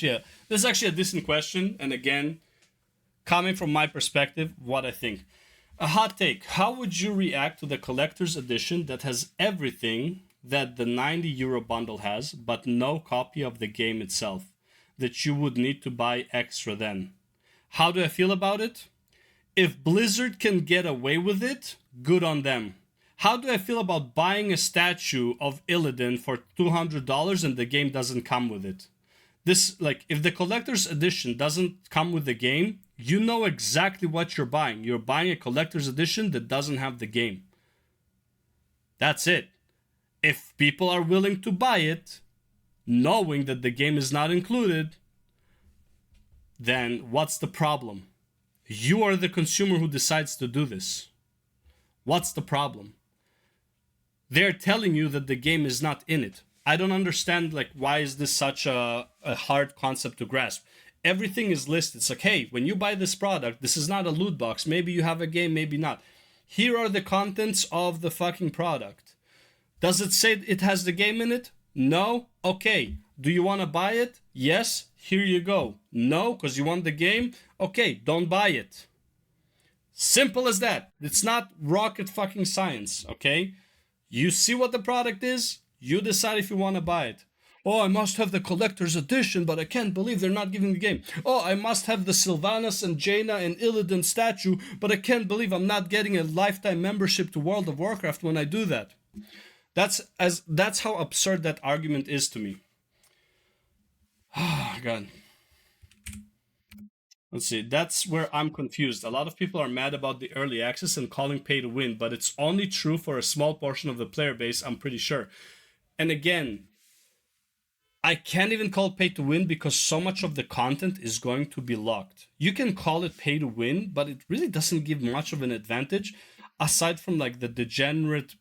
Yeah, this is actually a decent question. And again, coming from my perspective, what I think. A hot take. How would you react to the collector's edition that has everything that the €90 bundle has, but no copy of the game itself, that you would need to buy extra then? How do I feel about it? If Blizzard can get away with it, good on them. How do I feel about buying a statue of Illidan for $200 and the game doesn't come with it? This, like, if the collector's edition doesn't come with the game, you know exactly what you're buying. You're buying a collector's edition that doesn't have the game. That's it. If people are willing to buy it, knowing that the game is not included, then what's the problem? You are the consumer who decides to do this. What's the problem? They're telling you that the game is not in it. I don't understand, like, why is this such a hard concept to grasp? Everything is listed. It's like, hey, when you buy this product, this is not a loot box. Maybe you have a game, maybe not. Here are the contents of the fucking product. Does it say it has the game in it? No? Okay. Do you want to buy it? Yes. Here you go. No, because you want the game? Okay, don't buy it. Simple as that. It's not rocket fucking science, okay? You see what the product is, you decide if you want to buy it. Oh, I must have the collector's edition, but I can't believe they're not giving the game. Oh, I must have the Sylvanas and Jaina and Illidan statue, but I can't believe I'm not getting a lifetime membership to World of Warcraft when I do that. That's how absurd that argument is to me. Oh, God. Let's see. That's where I'm confused. A lot of people are mad about the early access and calling pay to win, but it's only true for a small portion of the player base, I'm pretty sure. And again, I can't even call it pay to win because so much of the content is going to be locked. You can call it pay to win, but it really doesn't give much of an advantage aside from like the degenerate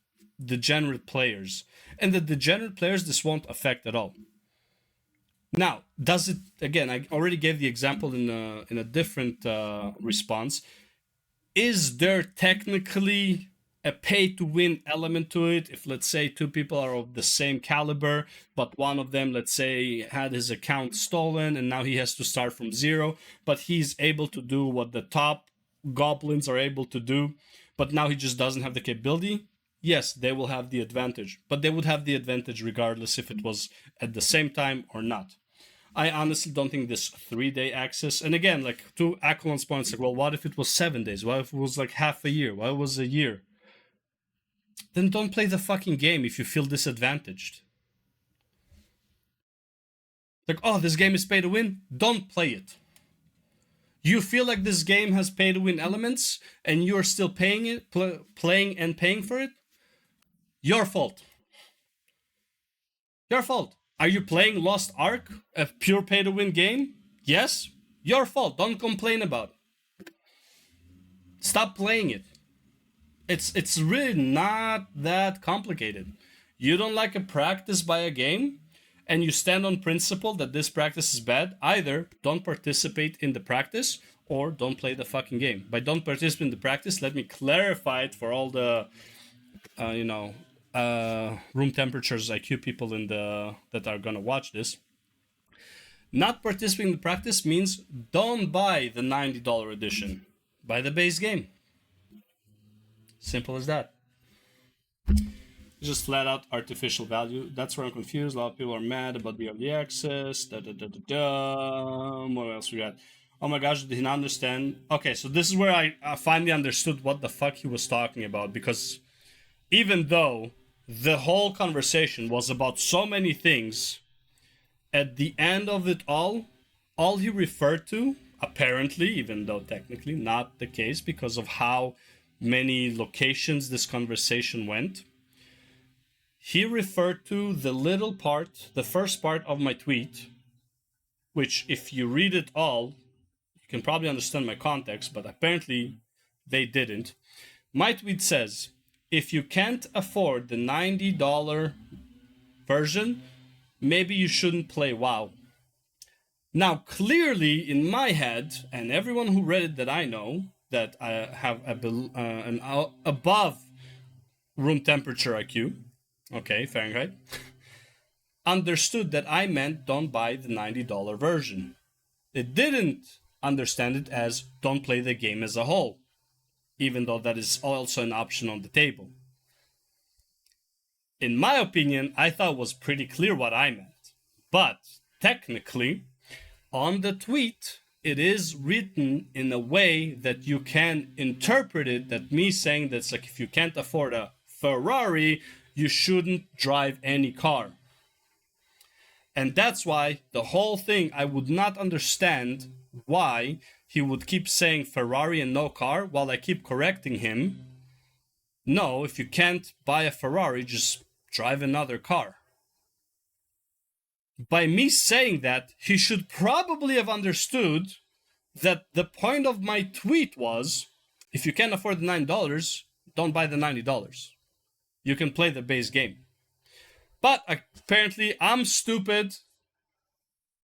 players. And the degenerate players this won't affect at all. Now, does it, again, I already gave the example in a different response. Is there technically a pay to win element to it if, let's say, two people are of the same caliber, but one of them, let's say, had his account stolen and now he has to start from zero, but he's able to do what the top goblins are able to do, but now he just doesn't have the capability? Yes, they will have the advantage, but they would have the advantage regardless if it was at the same time or not. I honestly don't think this 3-day access, and again, like to Akolon's points, like, well, what if it was 7 days? What if it was like half a year? What if it was a year? Then don't play the fucking game if you feel disadvantaged. Like, oh, this game is pay to win? Don't play it. You feel like this game has pay to win elements and you're still paying it, playing and paying for it? Your fault. Your fault. Are you playing Lost Ark, a pure pay to win game? Yes? Your fault. Don't complain about it. Stop playing it. It's really not that complicated. You don't like a practice by a game and you stand on principle that this practice is bad, either don't participate in the practice or don't play the fucking game. By don't participate in the practice, let me clarify it for all the room temperatures IQ people in the that are gonna watch this. Not participating in the practice means don't buy the $90 edition. Buy the base game. Simple as that. Just flat out artificial value. That's where I'm confused. A lot of people are mad about the early access. What else we got? Oh my gosh, did he not understand? Okay, so this is where I finally understood what the fuck he was talking about, because even though the whole conversation was about so many things, at the end of it all he referred to, apparently, even though technically not the case because of how many locations this conversation went, he referred to the little part, the first part of my tweet, which if you read it all, you can probably understand my context, but apparently they didn't. My tweet says, if you can't afford the $90 version, maybe you shouldn't play WoW. Now, clearly, in my head, and everyone who read it that I know, that I have an above room temperature IQ, okay, Fahrenheit, understood that I meant don't buy the $90 version. It didn't understand it as don't play the game as a whole, even though that is also an option on the table. In my opinion, I thought it was pretty clear what I meant. But technically, on the tweet, it is written in a way that you can interpret it, that me saying that's like, if you can't afford a Ferrari, you shouldn't drive any car. And that's why the whole thing, I would not understand why he would keep saying Ferrari and no car while I keep correcting him. No, if you can't buy a Ferrari, just drive another car. By me saying that, he should probably have understood that the point of my tweet was, if you can't afford the $9, don't buy the $90. You can play the base game. But apparently I'm stupid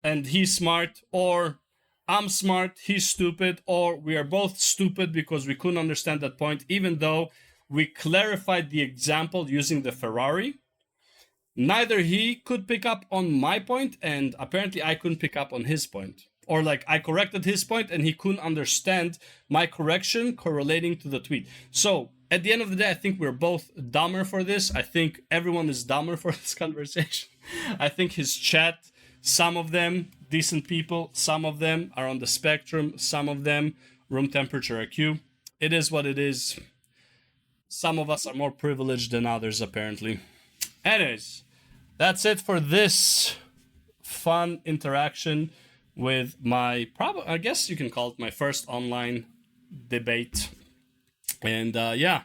and he's smart, or I'm smart, he's stupid, or we are both stupid because we couldn't understand that point, even though we clarified the example using the Ferrari. Neither he could pick up on my point, and apparently I couldn't pick up on his point. Or like I corrected his point and he couldn't understand my correction correlating to the tweet. So at the end of the day, I think we're both dumber for this. I think everyone is dumber for this conversation. I think his chat, some of them decent people, some of them are on the spectrum, some of them room temperature IQ. It is what it is. Some of us are more privileged than others, apparently. Anyways, that's it for this fun interaction with my, I guess you can call it my first online debate. And yeah,